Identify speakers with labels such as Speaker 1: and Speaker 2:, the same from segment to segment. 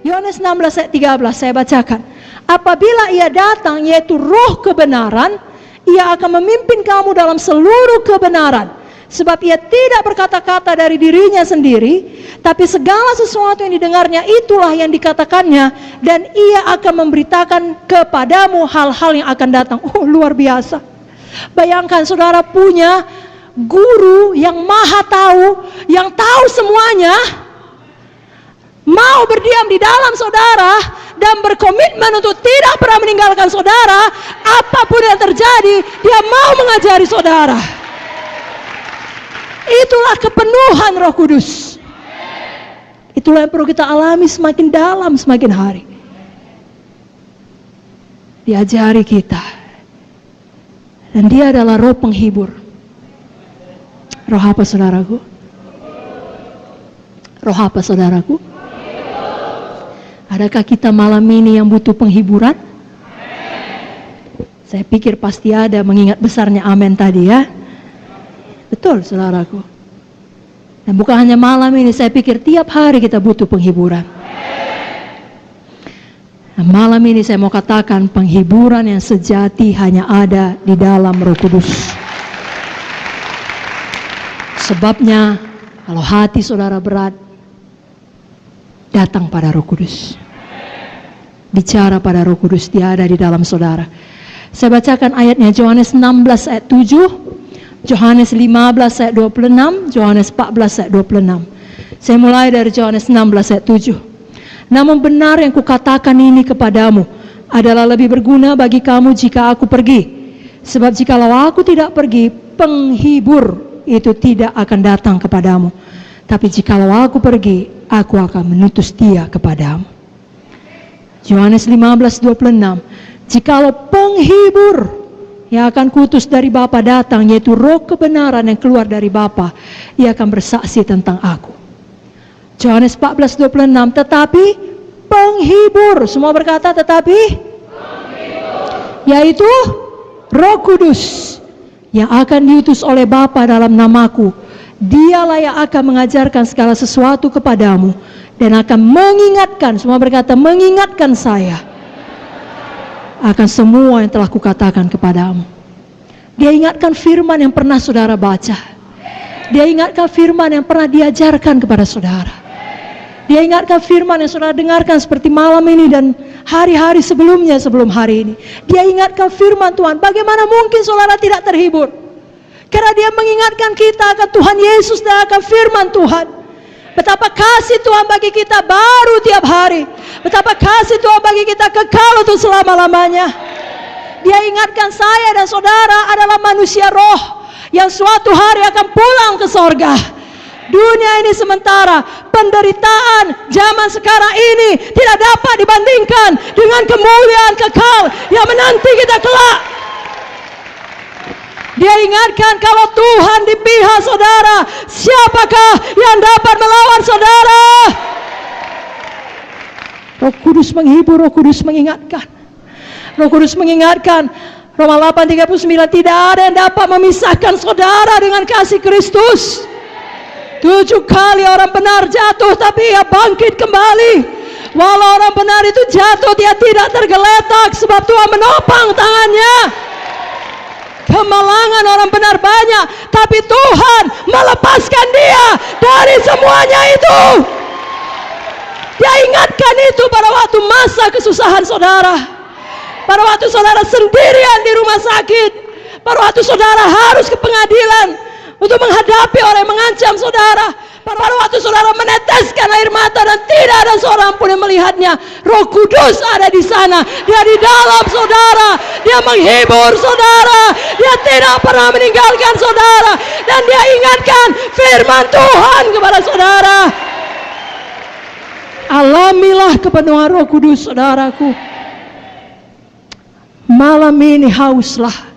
Speaker 1: Yohanes 16 ayat 13 saya bacakan. Apabila ia datang, yaitu roh kebenaran, ia akan memimpin kamu dalam seluruh kebenaran. Sebab ia tidak berkata-kata dari dirinya sendiri, tapi segala sesuatu yang didengarnya itulah yang dikatakannya, dan ia akan memberitakan kepadamu hal-hal yang akan datang. Oh, luar biasa. Bayangkan saudara punya guru yang maha tahu, yang tahu semuanya, mau berdiam di dalam saudara dan berkomitmen untuk tidak pernah meninggalkan saudara. Apapun yang terjadi, dia mau mengajari saudara. Itulah kepenuhan Roh Kudus. Itulah yang perlu kita alami semakin dalam semakin hari. Diajari kita. Dan dia adalah roh penghibur. Roh apa saudaraku? Roh apa saudaraku? Adakah kita malam ini yang butuh penghiburan? Saya pikir pasti ada, mengingat besarnya amin tadi ya. Betul saudaraku. Dan bukan hanya malam ini, saya pikir tiap hari kita butuh penghiburan. Nah, malam ini saya mau katakan penghiburan yang sejati hanya ada di dalam Roh Kudus. Sebabnya kalau hati saudara berat, datang pada Roh Kudus. Bicara pada Roh Kudus, dia ada di dalam saudara. Saya bacakan ayatnya, Yohanes 16 ayat 7, Yohanes 15 ayat 26, Yohanes 14 ayat 26. Saya mulai dari Yohanes 16 ayat 7. Namun benar yang kukatakan ini kepadamu adalah lebih berguna bagi kamu jika aku pergi. Sebab jikalau aku tidak pergi, penghibur itu tidak akan datang kepadamu. Tapi jikalau aku pergi, aku akan mengutus dia kepadamu. Yohanes 15:26. Jikalau penghibur yang akan kutus dari Bapa datang, yaitu roh kebenaran yang keluar dari Bapa, ia akan bersaksi tentang aku. Yohanes 14:26. Tetapi penghibur, semua berkata tetapi penghibur, yaitu Roh Kudus yang akan diutus oleh Bapa dalam namaku, dialah yang akan mengajarkan segala sesuatu kepadamu dan akan mengingatkan, semua berkata mengingatkan saya akan semua yang telah kukatakan kepadamu. Dia ingatkan firman yang pernah saudara baca. Dia ingatkan firman yang pernah diajarkan kepada saudara. Dia ingatkan firman yang saudara dengarkan seperti malam ini dan hari-hari sebelumnya sebelum hari ini. Dia ingatkan firman Tuhan. Bagaimana mungkin saudara tidak terhibur? Karena dia mengingatkan kita akan Tuhan Yesus dan akan firman Tuhan. Betapa kasih Tuhan bagi kita baru tiap hari. Betapa kasih Tuhan bagi kita kekal untuk selama-lamanya. Dia ingatkan saya dan saudara adalah manusia roh yang suatu hari akan pulang ke sorga. Dunia ini sementara, penderitaan zaman sekarang ini tidak dapat dibandingkan dengan kemuliaan kekal yang menanti kita kelak. Dia ingatkan kalau Tuhan di pihak saudara, siapakah yang dapat melawan saudara? Roh Kudus menghibur, Roh Kudus mengingatkan. Roh Kudus mengingatkan, Roma 8:39, tidak ada yang dapat memisahkan saudara dengan kasih Kristus. 7 kali orang benar jatuh, tapi ia bangkit kembali. Walau orang benar itu jatuh, dia tidak tergeletak, sebab Tuhan menopang tangannya. Kemalangan orang benar banyak, tapi Tuhan melepaskan dia dari semuanya itu. Dia ingatkan itu pada waktu masa kesusahan saudara, pada waktu saudara sendirian di rumah sakit, pada waktu saudara harus ke pengadilan untuk menghadapi orang yang mengancam saudara, pada waktu saudara meneteskan air mata dan tidak ada seorang pun yang melihatnya. Roh Kudus ada di sana, dia di dalam saudara, dia menghibur saudara, dia tidak pernah meninggalkan saudara, dan dia ingatkan firman Tuhan kepada saudara. Alamilah kepenuhan Roh Kudus saudaraku. Malam ini hauslah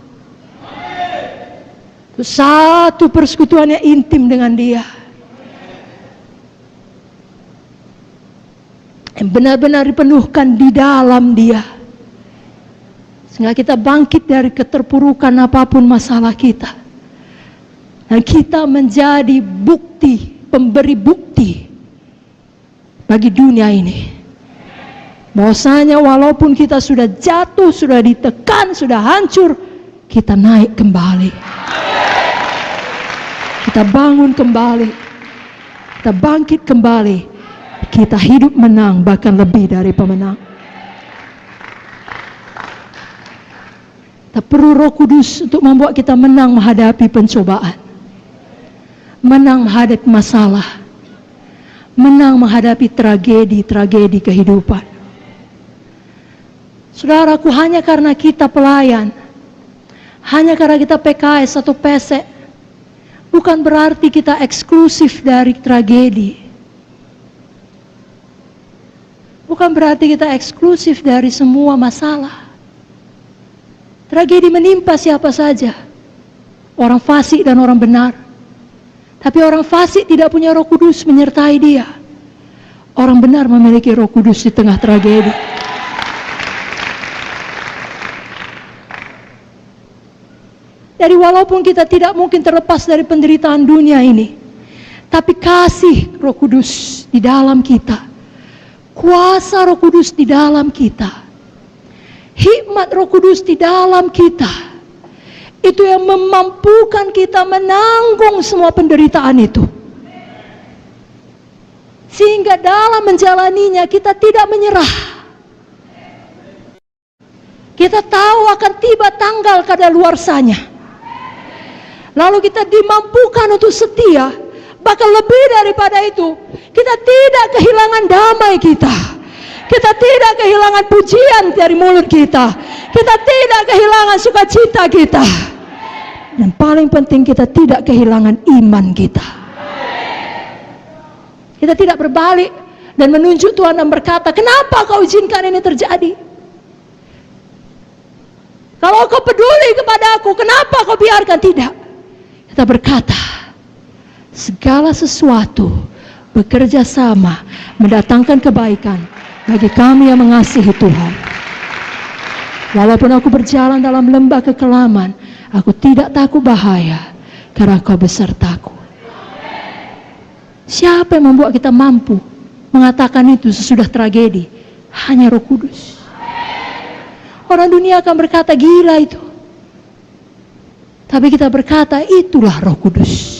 Speaker 1: satu persekutuan yang intim dengan dia, yang benar-benar dipenuhkan di dalam dia, sehingga kita bangkit dari keterpurukan apapun masalah kita, dan kita menjadi bukti, pemberi bukti bagi dunia ini Bahwasanya walaupun kita sudah jatuh, sudah ditekan, sudah hancur, kita naik kembali. Kita bangun kembali. Kita bangkit kembali. Kita hidup menang, bahkan lebih dari pemenang. Kita perlu Roh Kudus untuk membuat kita menang menghadapi pencobaan. Menang menghadapi masalah. Menang menghadapi tragedi-tragedi kehidupan. Saudaraku, hanya karena kita pelayan, hanya karena kita PKS atau pesek, bukan berarti kita eksklusif dari tragedi. Bukan berarti kita eksklusif dari semua masalah. Tragedi menimpa siapa saja, orang fasik dan orang benar. Tapi orang fasik tidak punya Roh Kudus menyertai dia. Orang benar memiliki Roh Kudus di tengah tragedi. Jadi walaupun kita tidak mungkin terlepas dari penderitaan dunia ini, tapi kasih Roh Kudus di dalam kita, kuasa Roh Kudus di dalam kita, hikmat Roh Kudus di dalam kita, itu yang memampukan kita menanggung semua penderitaan itu. Sehingga dalam menjalaninya kita tidak menyerah. Kita tahu akan tiba tanggal kadaluarsanya. Lalu kita dimampukan untuk setia. Bahkan lebih daripada itu, kita tidak kehilangan damai kita. Kita tidak kehilangan pujian dari mulut kita. Kita tidak kehilangan sukacita kita. Dan paling penting, kita tidak kehilangan iman kita. Kita tidak berbalik dan menunjuk Tuhan dan berkata, kenapa kau izinkan ini terjadi? Kalau kau peduli kepada aku, kenapa kau biarkan? Tidak. Kita berkata, segala sesuatu bekerja sama mendatangkan kebaikan bagi kami yang mengasihi Tuhan. Walaupun aku berjalan dalam lembah kekelaman, aku tidak takut bahaya, karena kau besertaku. Siapa yang membuat kita mampu mengatakan itu sesudah tragedi? Hanya Roh Kudus. Orang dunia akan berkata, gila itu. Tapi kita berkata, itulah Roh Kudus.